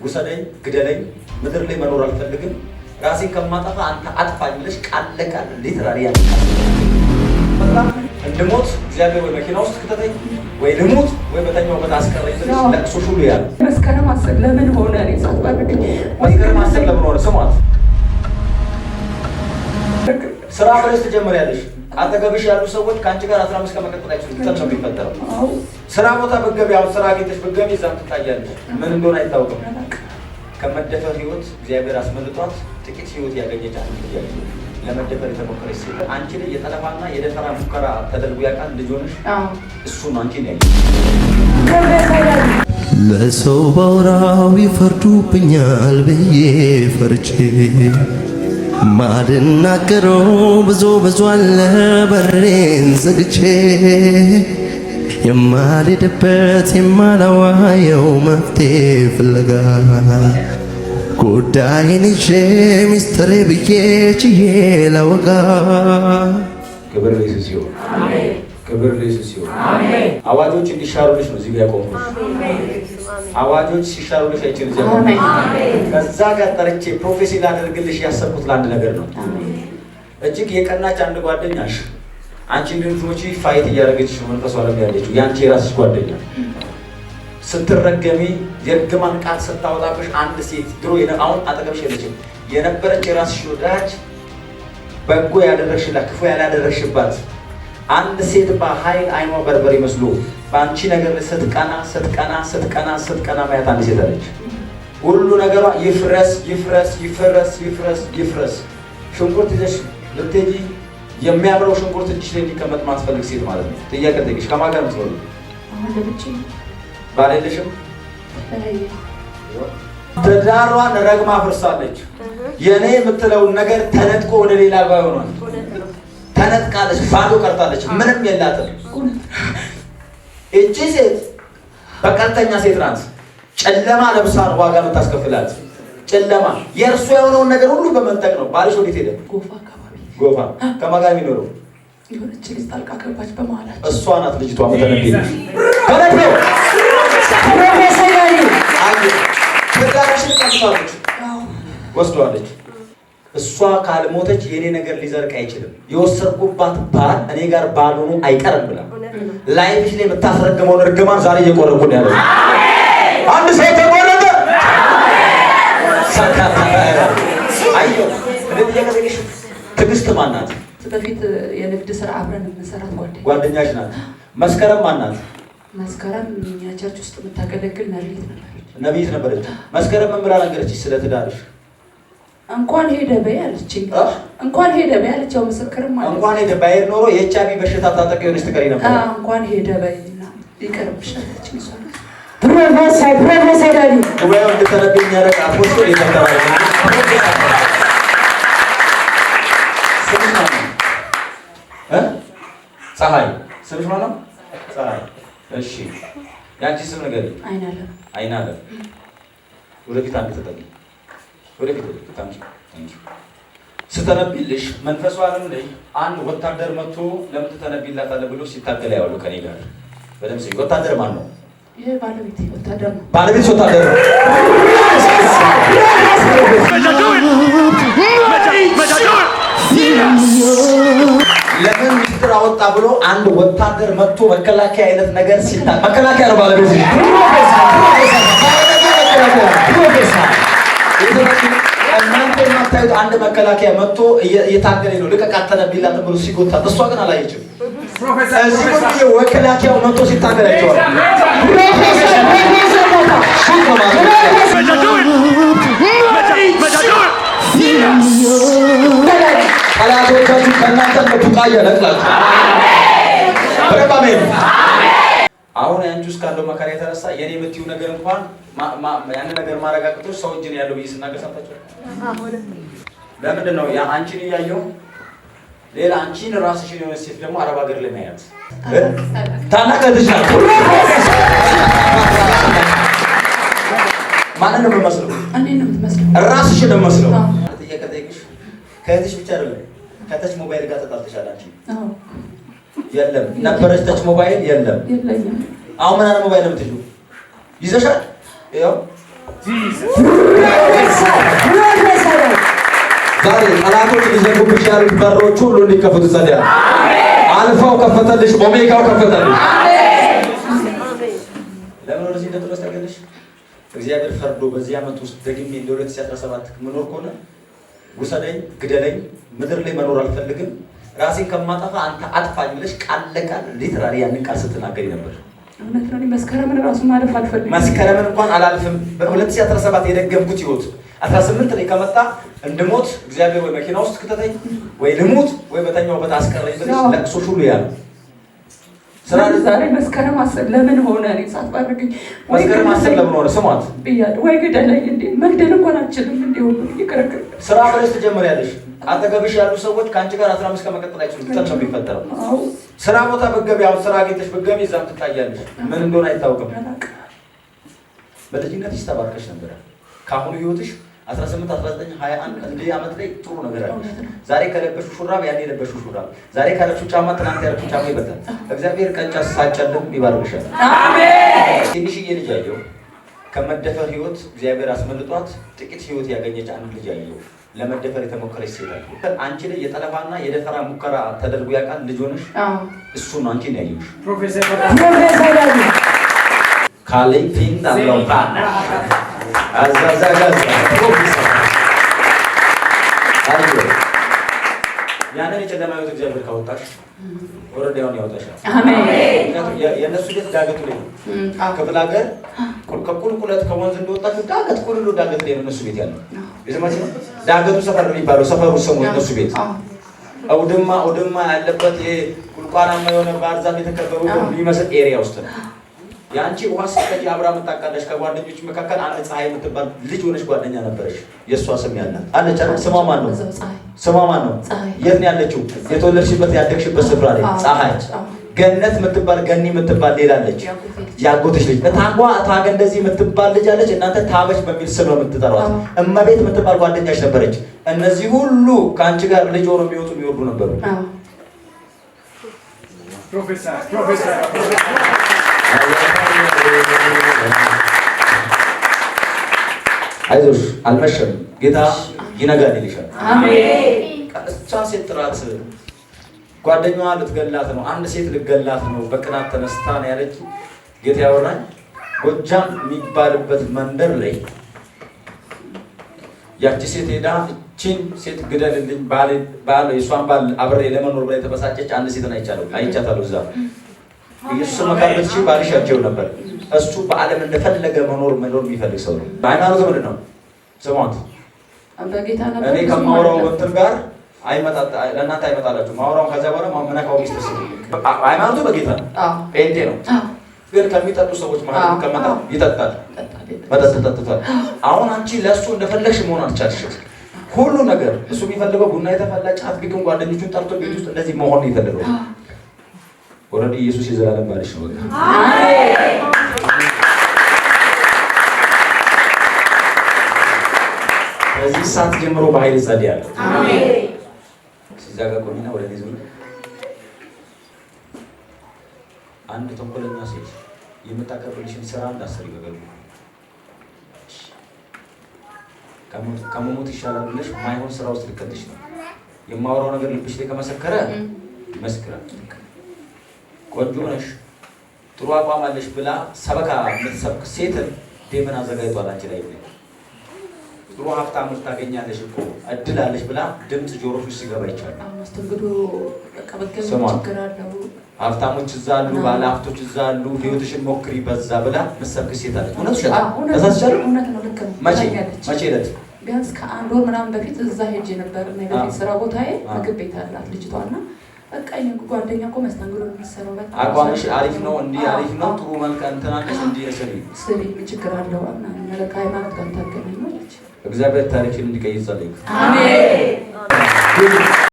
ውሰደኝ ግደለኝ ምድር ላይ መኖር አልፈልግም ራሴን ከማጠፋ አንተ አጥፋኝ ብለሽ ቃል ለቃል ሊትራሊ ያልቃል እንድሞት እግዚአብሔር ወይ መኪና ውስጥ ከተተኝ ወይ ልሙት ወይ በተኛው በታስቀረኝ ብለሽ ለቅሶ ሁሉ ያለ መስከረም አሰብ ለምን ሆነ እኔ ሳትባርክ መስከረም አሰብ ለምን ሆነ ስሟት ስራ ብለሽ ትጀምሪያለሽ አጠገብሽ ያሉ ሰዎች ካንቺ ጋር 15 ከመቀጠል አይችሉም ተጠቅሰው የሚፈጠረው ስራ ቦታ በገብ ያው ስራ ጌተሽ በገብ ይዛም ትታያለሽ ምን እንደሆነ አይታወቅም ከመደፈር ህይወት እግዚአብሔር አስመልጧት ጥቂት ህይወት ያገኘች አንቺ ልጅ ለመደፈር የተሞከረች ሴት አንቺ ላይ የጠለፋና የደፈራ ሙከራ ተደርጎ ያውቃል ልጅ ሆነሽ እሱ ነው አንቺ ነው ለሰው ባውራው ይፈርዱብኛል ብዬ ፈርቼ ማልናገረው ብዙ አለ በሬን ዘግቼ የማልሄድበት የማላዋየው መፍትሄ ፍለጋ ጉዳይን ይዤ ሚስጥሬ ብዬ ችዬ ላወጋ ክብር ለኢየሱስ ይሁን አሜን ክብር ለኢየሱስ ይሁን አሜን አዋጆች እንዲሻሩልሽ ነው እዚህ ጋር ያቆምኩሽ አዋጆች ሲሻሩልሽ አይችልም ዘመን አሜን ከዛ ጋር ጠርቼ ፕሮፌሲ ላደርግልሽ ያሰብኩት ለአንድ ነገር ነው አሜን እጅግ የቀናች አንድ ጓደኛሽ አንቺ ልጅቶች ፋይት እያደረገች መንፈሷ ላይ ያለችው ያንቺ የራስሽ ጓደኛ ስትረገሚ የርግማን ቃል ስታወጣብሽ አንድ ሴት ድሮ አሁን አጠገብሽ የለችም የነበረች የራስሽ ወዳጅ በጎ ያደረግሽላት ክፉ ያላደረግሽባት አንድ ሴት በኃይል አይኗ በርበሬ መስሎ በአንቺ ነገር ስትቀና ማየት አንድ ሴት አለች ሁሉ ነገሯ ይፍረስ ሽንኩርት ይዘሽ ልትሄጂ የሚያምረው ሽንኩርት እጅሽ ላይ እንዲቀመጥ ማትፈልግ ሴት ማለት ነው ጥያቄ ጠይቅሽ ከማን ጋር ምትኖሪ አሁን ለብቻ ባል የለሽም ትዳሯን ረግማ ፍርሳለች የኔ የምትለውን ነገር ተነጥቆ ወደ ሌላ ጋር ሆኗል ተነጥቃለች ባዶ ቀርታለች ምንም የላትም እቺ ሴት በቀጥተኛ ሴት ናት ጨለማ ለብሳ ዋጋ የምታስከፍላት ጨለማ የእርሱ የሆነውን ነገር ሁሉ በመንጠቅ ነው ባልሽ ወዴት ሄደ ጎፋ ከማን ጋር የሚኖረው የሆነች ልጅ ጣልቃ ገባች በመሀላችን እሷ ናት ልጅቷ መተነብይልሽ ከለክሎ ትዳርሽን ቀምሳለች ወስዷለች እሷ ካልሞተች የኔ ነገር ሊዘርቅ አይችልም የወሰድኩባት ባል እኔ ጋር ባልሆኑ አይቀርም ብላ ላይፍሽ ላይ የምታስረግመውን እርግማን ዛሬ እየቆረኩ ነው ያለው አንድ ሰው ተቆረጠ አየሁ ትዕግስት ማን ናት በፊት የንግድ ስራ አብረን የምንሰራት ጓደኛሽ ናት መስከረም ማን ናት መስከረም እኛ ቸርች ውስጥ የምታገለግል ነቢይት ነበረች መስከረም ምን ብላ ነገረችሽ ስለ ትዳርሽ እንኳን ሄደ በይ አለችኝ እንኳን ሄደ በይ አለችው ምስክርም ማለት እንኳን ሄደ በይ ኖሮ የኤችአይቪ በሽታ ታጠቂ ሆነሽ ትቀሪ ነበር እንኳን ሄደ በይና ይቀርብሽ አለችኝ እሷ ፕሮፌሰር ዳኒ ጉባኤው እንድትነብኝ ያደረግ አፖስቶል የተባለ ፀሐይ ስምሽ ማን ነው ፀሐይ እሺ ያንቺ ስም ነገር አይናለም ወደፊት አንተ ተጠቂ ወደፊት ታንቺ ስተነብይልሽ መንፈሱ ዓለም ላይ አንድ ወታደር መጥቶ ለምን ተነብይላታለህ ብሎ ሲታገል ያውሉ ከኔ ጋር በደምብ ሲይ ወታደር ማን ነው ይሄ ባለቤት ወታደር ነው ባለቤት ወታደር ነው ለምን ሚስጥር አወጣ ብሎ አንድ ወታደር መጥቶ መከላከያ አይነት ነገር ሲታ መከላከያ ነው ባለቤት እናንተ የማታዩት አንድ መከላከያ መጥቶ እየታገለኝ ነው ልቀቃት ተነብይላት ብሎ ሲጎታት እሷ ግን አላየችም እዚህ ወዲህ መከላከያው መጥቶ ሲታገላቸው ጠላቶቻችሁ ከእናንተ ቡቃያ ነቅላችሁ አሜን አሁን ያንቺ ውስጥ ካለው መከራ የተነሳ የኔ የምትይው ነገር እንኳን ያን ነገር ማረጋግጦች ሰው እጅ ነው ያለው ብዬ ስናገር ሰምታችኋል ለምንድን ነው ያ አንቺን እያየሁ ሌላ አንቺን ራስሽን የሆነ ሴት ደግሞ አረብ ሀገር ላይ ማያት ታናቀትሽ ናት ማንን ነው የምመስለው እኔን ነው የምትመስለው ራስሽን ነው የምመስለው ጥያቄ ጠይቅሽ ከእህትሽ ብቻ አይደለም ከተች ሞባይል ጋር ተጣልተሻል አንቺ የለም ነበረች ተች ሞባይል የለም የለኝም አሁን ምን አይነት ሞባይል ነው የምትይው ይዘሻል ይኸው ዛሬ ጠላቶች ሊዘጉብሽ ያሉት በሮች ሁሉ እንዲከፈቱ ጸልያለሁ። አልፋው ከፈተልሽ፣ ኦሜጋው ከፈተልሽ። ለምን ወደዚህ እንደተነሳ ታገለሽ? እግዚአብሔር ፈርዶ በዚህ ዓመት ውስጥ ደግሜ እንደ 2017 መኖር ከሆነ ውሰደኝ፣ ግደለኝ፣ ምድር ላይ መኖር አልፈልግም፣ ራሴን ከማጠፋ አንተ አጥፋኝ ብለሽ ቃል ለቃል ሊትራሊ ያንን ቃል ስትናገሪ ነበር። እውነት ነው። መስከረምን ራሱ ማለፍ አልፈልግም። መስከረምን እንኳን አላልፍም። በ2017 የደገምኩት ህይወት 18 ላይ ከመጣ እንድሞት እግዚአብሔር ወይ መኪና ውስጥ ከተተኝ ወይ ልሙት ወይ በተኛውበት አስቀረኝ ብለሽ ለቅሶሽ ሁሉ ያለ ስራ ዛሬ መስከረም 10 ለምን ሆነ? እኔ ሳትባርክኝ መስከረም 10 ለምን ሆነ? ስሟት ብያለሁ። ወይ ግደለኝ እንዴ! መግደል እንኳን አልችልም እንዴ! ሁሉ ይከረከረ ስራ ብለሽ ትጀምሪያለሽ። አጠገብሽ ያሉ ሰዎች ከአንቺ ጋር 15 ከመቀጠል አይችሉም። ብቻ ነው የሚፈጠረው። ስራ ቦታ ብትገቢ፣ አሁን ስራ አግኝተሽ ብትገቢ እዛም ትታያለሽ። ምን እንደሆነ አይታወቅም። በልጅነትሽ ተባርከሽ ነበር። ከአሁኑ ህይወትሽ 18 19 21 እንደ ዓመት ላይ ጥሩ ነገር አለ። ዛሬ ከለበሹ ሹራብ ያኔ የለበሹ ሹራብ፣ ዛሬ ከለበሹ ጫማ ትናንት ያለበሹ ጫማ ይበልጣል። እግዚአብሔር ቀንጫ ሳጨልም ይባርክሻል። አሜን። ትንሽዬ ልጅ አየሁ ከመደፈር ህይወት እግዚአብሔር አስመልጧት ጥቂት ህይወት ያገኘች አንድ ልጅ አየሁ። ለመደፈር የተሞከረች ሴት አለ። አንቺ ላይ የጠለፋና የደፈራ ሙከራ ተደርጎ ያውቃል። ልጅ ሆነሽ እሱ ነው አንቺን ያየሽ። ፕሮፌሰር ካሌይ ፊንዳ አለውታ አዛዛጋዛ ፕሮፌሰር አሪፍ ያንን የጨለማ ህይወት እግዚአብሔር ካወጣሽ ወረዳውን ያወጣሻል። አሜን። የእነሱ ቤት ዳገቱ ላይ ነው። ክፍለ ሀገር ከቁልቁለት ከወንዝ እንደወጣችሁ ዳገት ቁልሉ ዳገት ላይ ነው እነሱ ቤት ያለው። የሰማች ነው ዳገቱ ሰፈር የሚባለው ሰፈሩ ስሙ የእነሱ ቤት አውድማ ያለበት ይሄ ቁልቋላማ የሆነ ባህር ዛፍ የተከበሩ የሚመስል ኤሪያ ውስጥ ነው። የአንቺ ውሃ ስትቀጂ አብራ የምታቃለሽ ከጓደኞች መካከል አንድ ፀሐይ የምትባል ልጅ ሆነች ጓደኛ ነበረሽ። የእሷ ስም ያላት አለች። ስሟ ማን ነው? ስሟ ማን ነው? የት ነው ያለችው? የተወለድሽበት ያደግሽበት ስፍራ ላይ ፀሐይ። ገነት የምትባል ገኒ የምትባል ሌላ አለች፣ ያጎትሽ ልጅ። እታጓ እታገ እንደዚህ የምትባል ልጅ አለች። እናንተ ታበች በሚል ስም ነው የምትጠሯት። እመቤት የምትባል ጓደኛሽ ነበረች። እነዚህ ሁሉ ከአንቺ ጋር ልጅ ሆኖ የሚወጡ የሚወርዱ ነበሩ። አይዞሽ አልመሸም፣ ጌታ ይነጋል ይልሻል። አሜን። እሷን ሴት ጥራት ጓደኛዋ ልትገላት ነው፣ አንድ ሴት ልትገላት ነው። በቅናት ተነስታ ነው ያለች። ጌታ ያወራኝ ጎጃም የሚባልበት መንደር ላይ ያቺ ሴት ሄዳ እቺን ሴት ግደልልኝ ባል የሷን ባል አብሬ ለመኖር ብላ የተበሳጨች አንድ ሴትን አይቻታለሁ። እዛ ኢየሱስ መካበት ሺ ባልሽ ያቸው ነበር። እሱ በዓለም እንደፈለገ መኖር የሚፈልግ ሰው ነው። ሃይማኖት ምንድን ነው? ስሟት። እኔ ከማውራው እንትን ጋር ለእናንተ አይመጣላችሁ። ማውራው ከዚያ በኋላ መነካው ሚስጥር ሃይማኖቱ በጌታ ነው። ጴንጤ ነው። ግን ከሚጠጡ ሰዎች ማለት ከመጣ ይጠጣል፣ መጠጥ ጠጥቷል። አሁን አንቺ ለእሱ እንደፈለግሽ መሆን አልቻልሽም። ሁሉ ነገር እሱ የሚፈልገው ቡና የተፈላ ጫት ቢቅም ጓደኞቹን ጠርቶ ቤት ውስጥ እንደዚህ መሆን ነው የፈለገው። ወረዲ ኢየሱስ የዘላለም ባልሽ ነው። ከዚህ ሰዓት ጀምሮ በኃይል ጸልያለሁ። አሜን። ሲዛጋ ቆሚና ወደ ኔ ዞር። አንድ ተንኮለኛ ሴት የምታቀርብልሽን ስራ እንዳሰሪ በገሉ ከመሞት ይሻላል ብለሽ ማይሆን ስራ ውስጥ ልከተሽ ነው። የማወራው ነገር ልብሽ ላይ ከመሰከረ ይመስክራል። ቆንጆ ነሽ፣ ጥሩ አቋም አለሽ ብላ ሰበካ የምትሰብክ ሴትን ዴመን አዘጋጅቷል አንቺ ላይ። ጥሩ ሀብታሞች ታገኛለሽ እኮ እድል አለሽ ብላ ድምፅ ጆሮሽ ውስጥ ሲገባ ይቻላል። ሀብታሞች እዛ አሉ፣ ባለ ሀብቶች እዛ አሉ፣ ህይወትሽን ሞክሪ በዛ ብላ የምትሰብክ ሴት አለች። እውነት ሸጣ ተሳስቻለሁ። መቼ ዕለት ቢያንስ ከአንድ ወር ምናምን በፊት እዛ ሄጄ ነበር። እና በፊት ስራ ቦታዬ ምግብ ቤት አላት ልጅቷና በቃ ጓደኛ እኮ መስተንግዶ የሚሰራው በቃ አቋምሽ አሪፍ ነው፣ እንዲህ አሪፍ ነው፣ ጥሩ መልክ እንትን አለሽ፣ እንዲህ ስሪ ምን ችግር አለው? እና መለካ ሃይማኖት ጋር ታገናኝ ነው። እግዚአብሔር ታሪክሽን እንዲቀይር ጸልይ። አሜን።